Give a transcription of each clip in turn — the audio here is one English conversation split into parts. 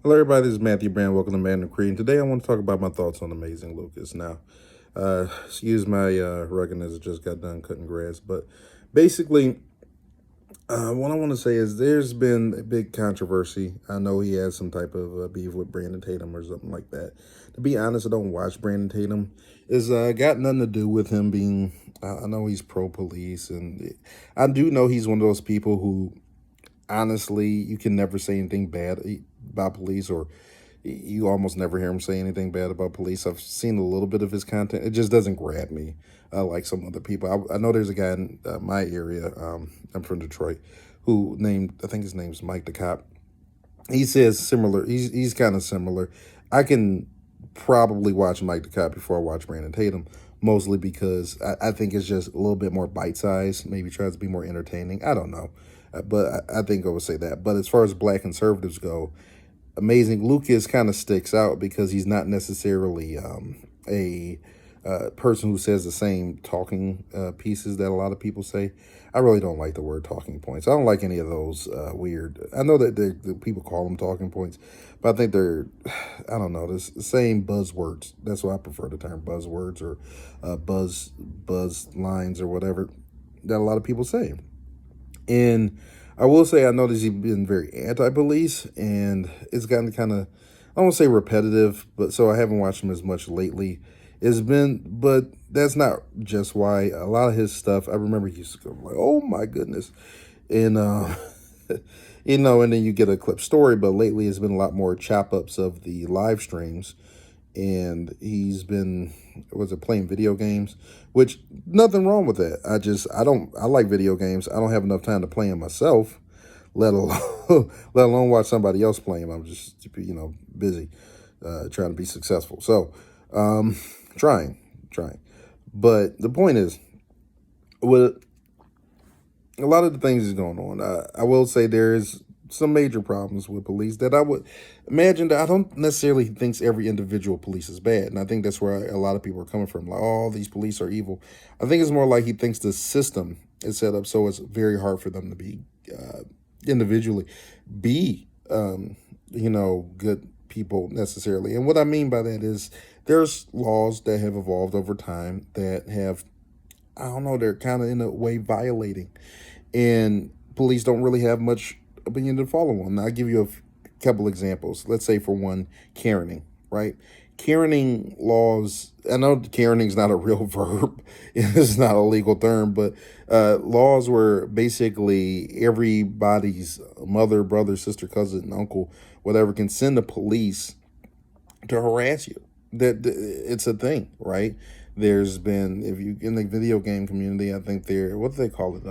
Hello, everybody. This is Matthew Brand. Welcome to Man of Creed. And today I want to talk about my thoughts on Amazing Lucas. Now, excuse my ruggedness, I just got done cutting grass. But basically, what I want to say is there's been a big controversy. I know he has some type of beef with Brandon Tatum or something like that. To be honest, I don't watch Brandon Tatum. It's got nothing to do with him being. I know he's pro police, and I do know he's one of those people who honestly, you can never say anything bad about police, or you almost never hear him say anything bad about police. I've seen a little bit of his content. It just doesn't grab me like some other people. I know there's a guy in my area. I'm from Detroit, who named I think his name's Mike the Cop. He says similar. He's kind of similar. I can probably watch Mike the Cop before I watch Brandon Tatum, mostly because I think it's just a little bit more bite sized. Maybe tries to be more entertaining. I don't know, but I think I would say that. But as far as black conservatives go, Amazing Lucas kind of sticks out because he's not necessarily a person who says the same talking pieces that a lot of people say. I really don't like the word talking points. I don't like any of those weird. I know that the people call them talking points, but I think they're, I don't know, the same buzzwords. That's why I prefer the term buzzwords or buzz lines or whatever that a lot of people say. And I will say I noticed he's been very anti-police, and it's gotten kind of, I won't say repetitive, but so I haven't watched him as much lately. It's been, but that's not just why. A lot of his stuff, I remember he used to go like, "Oh my goodness," and and then you get a clip story. But lately, it's been a lot more chop ups of the live streams, and he's been was it playing video games, which nothing wrong with that. I like video games. I don't have enough time to play them myself, let alone let alone watch somebody else play them. I'm just busy trying to be successful. So trying trying, but the point is, with a lot of the things that's going on, I will say there is some major problems with police that I would imagine that I don't necessarily think every individual police is bad. And I think that's where a lot of people are coming from. Like, oh, these police are evil. I think it's more like he thinks the system is set up so it's very hard for them to be individually be, good people necessarily. And what I mean by that is there's laws that have evolved over time that have, I don't know, they're kind of in a way violating, and police don't really have much opinion to follow on. Now, I'll give you a couple examples. Let's say, for one, Karening, right? Karening laws, I know Karening is not a real verb, it's not a legal term, but laws where basically everybody's mother, brother, sister, cousin, uncle, whatever, can send the police to harass you. That it's a thing, right? There's been, if you in the video game community, I think they're, what do they call it?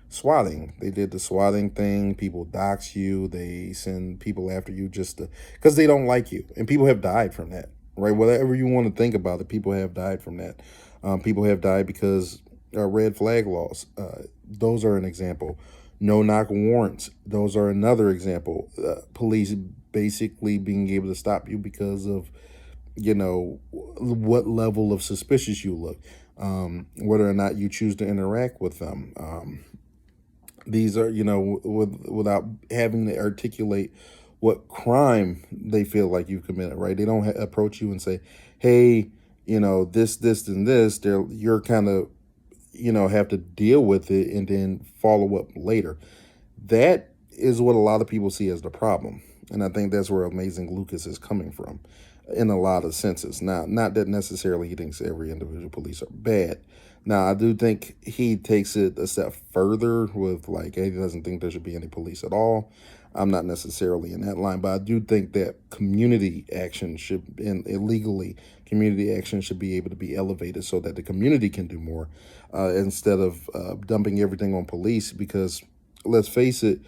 Swatting. They did the swatting thing. People dox you. They send people after you just because they don't like you, and people have died from that. Right? Whatever you want to think about it, people have died from that. People have died because red flag laws. Those are an example. No knock warrants. Those are another example. Police basically being able to stop you because of what level of suspicious you look, whether or not you choose to interact with them. These are, without having to articulate what crime they feel like you've committed, right? They don't approach you and say, hey, this, and this. You're kind of, have to deal with it and then follow up later. That is what a lot of people see as the problem. And I think that's where Amazing Lucas is coming from in a lot of senses. Now, not that necessarily he thinks every individual police are bad. Now, I do think he takes it a step further with, like, he doesn't think there should be any police at all. I'm not necessarily in that line, but I do think that community action should, and illegally, community action should be able to be elevated so that the community can do more instead of dumping everything on police. Because let's face it,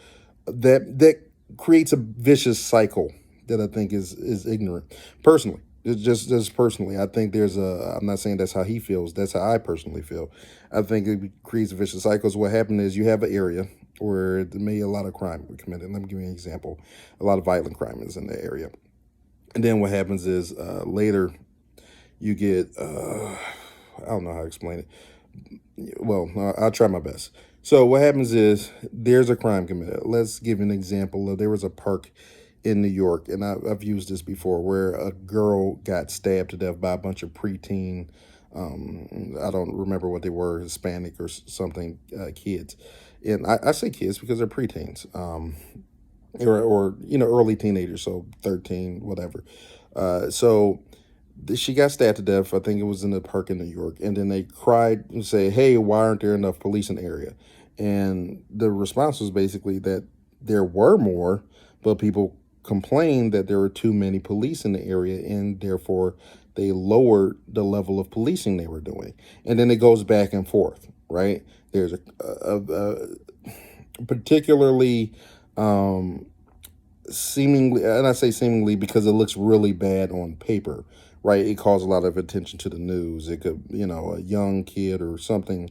that creates a vicious cycle that I think is ignorant. Personally, it's just personally, I think there's a. I'm not saying that's how he feels. That's how I personally feel. I think it creates a vicious cycle. So what happened is you have an area where there may a lot of crime be committed. Let me give you an example. A lot of violent crime is in the area, and then what happens is later you get I don't know how to explain it. Well, I'll try my best. So what happens is there's a crime committed. Let's give an example. There was a park in New York, and I've used this before, where a girl got stabbed to death by a bunch of preteen, I don't remember what they were, Hispanic or something, kids. And I say kids because they're preteens, or early teenagers, so 13, whatever. So she got stabbed to death. I think it was in the park in New York, and then they cried and say, "Hey, why aren't there enough police in the area?" And the response was basically that there were more, but people complained that there were too many police in the area, and therefore they lowered the level of policing they were doing. And then it goes back and forth, right? There's a particularly, um, seemingly, and I say seemingly because it looks really bad on paper, right? It calls a lot of attention to the news. It could, a young kid or something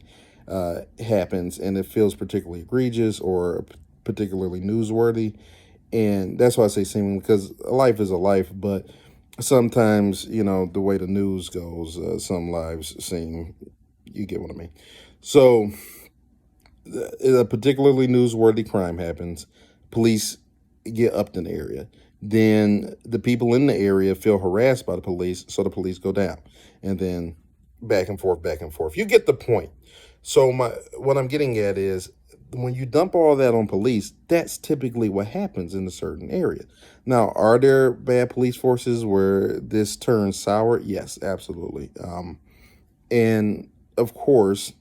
happens, and it feels particularly egregious or particularly newsworthy. And that's why I say seemingly, because a life is a life, but sometimes, the way the news goes, some lives seem, you get what I mean. So a particularly newsworthy crime happens, police get up in the area. Then the people in the area feel harassed by the police, so the police go down, and then back and forth, back and forth. You get the point. So what I'm getting at is when you dump all that on police, that's typically what happens in a certain area. Now, are there bad police forces where this turns sour? Yes, absolutely. And of course,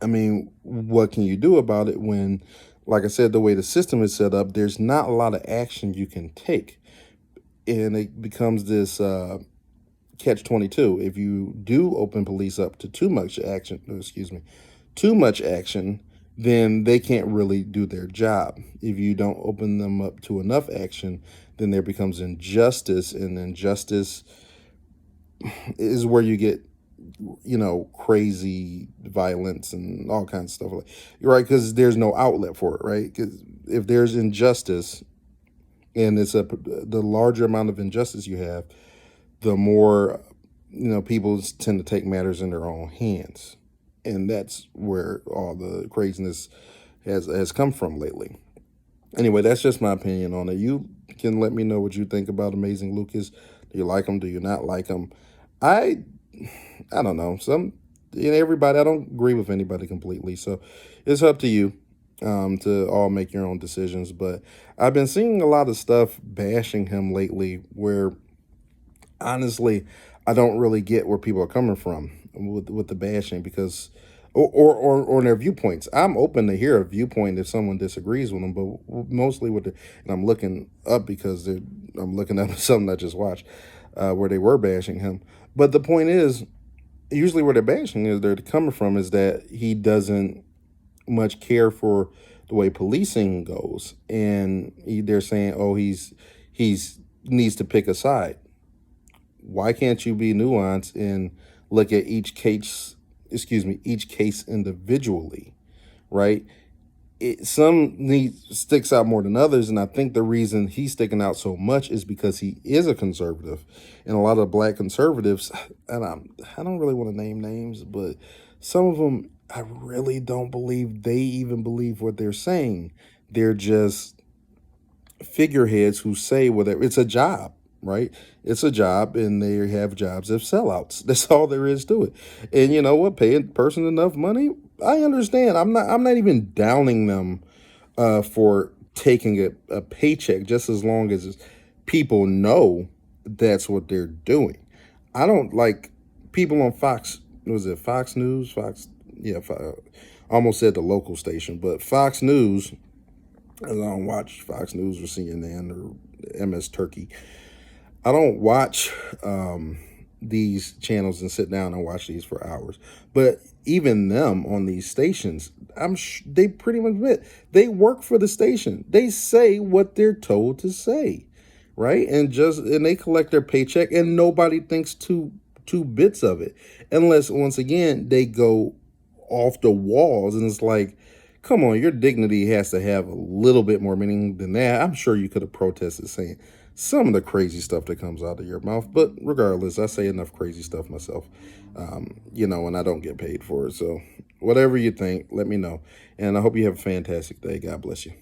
I mean, what can you do about it when, like I said, the way the system is set up, there's not a lot of action you can take. And it becomes this catch 22. If you do open police up to too much action, then they can't really do their job. If you don't open them up to enough action, then there becomes injustice, and injustice is where you get crazy violence and all kinds of stuff, like, right? Because there's no outlet for it, right? Because if there's injustice, and the larger amount of injustice you have, the more people tend to take matters in their own hands, and that's where all the craziness has come from lately. Anyway, that's just my opinion on it. You can let me know what you think about Amazing Lucas. Do you like him? Do you not like him? I I don't know. Everybody, I don't agree with anybody completely. So it's up to you, to all make your own decisions. But I've been seeing a lot of stuff bashing him lately where honestly, I don't really get where people are coming from with the bashing, because or their viewpoints. I'm open to hear a viewpoint if someone disagrees with them, but mostly and I'm looking up because I'm looking up something I just watched, where they were bashing him. But the point is, usually where they're bashing is they're coming from is that he doesn't much care for the way policing goes, and they're saying, oh, he's needs to pick a side. Why can't you be nuanced and look at each case individually, right? Sticks out more than others, and I think the reason he's sticking out so much is because he is a conservative, and a lot of black conservatives, and I don't really want to name names, but some of them, I really don't believe they even believe what they're saying. They're just figureheads who say whatever. It's a job, right? It's a job, and they have jobs as sellouts. That's all there is to it. And you know what? Pay a person enough money, I understand. I'm not even downing them for taking a paycheck, just as long as people know that's what they're doing. I don't like people on Fox. Was it Fox News? Fox, yeah. Almost said the local station, but Fox News. I don't watch Fox News or CNN or MS Turkey. I don't watch these channels and sit down and watch these for hours. But even them on these stations, they pretty much admit they work for the station. They say what they're told to say, right? And they collect their paycheck, and nobody thinks two bits of it, unless once again they go off the walls, and it's like, come on, your dignity has to have a little bit more meaning than that. I'm sure you could have protested saying some of the crazy stuff that comes out of your mouth. But regardless, I say enough crazy stuff myself, and I don't get paid for it. So whatever you think, let me know. And I hope you have a fantastic day. God bless you.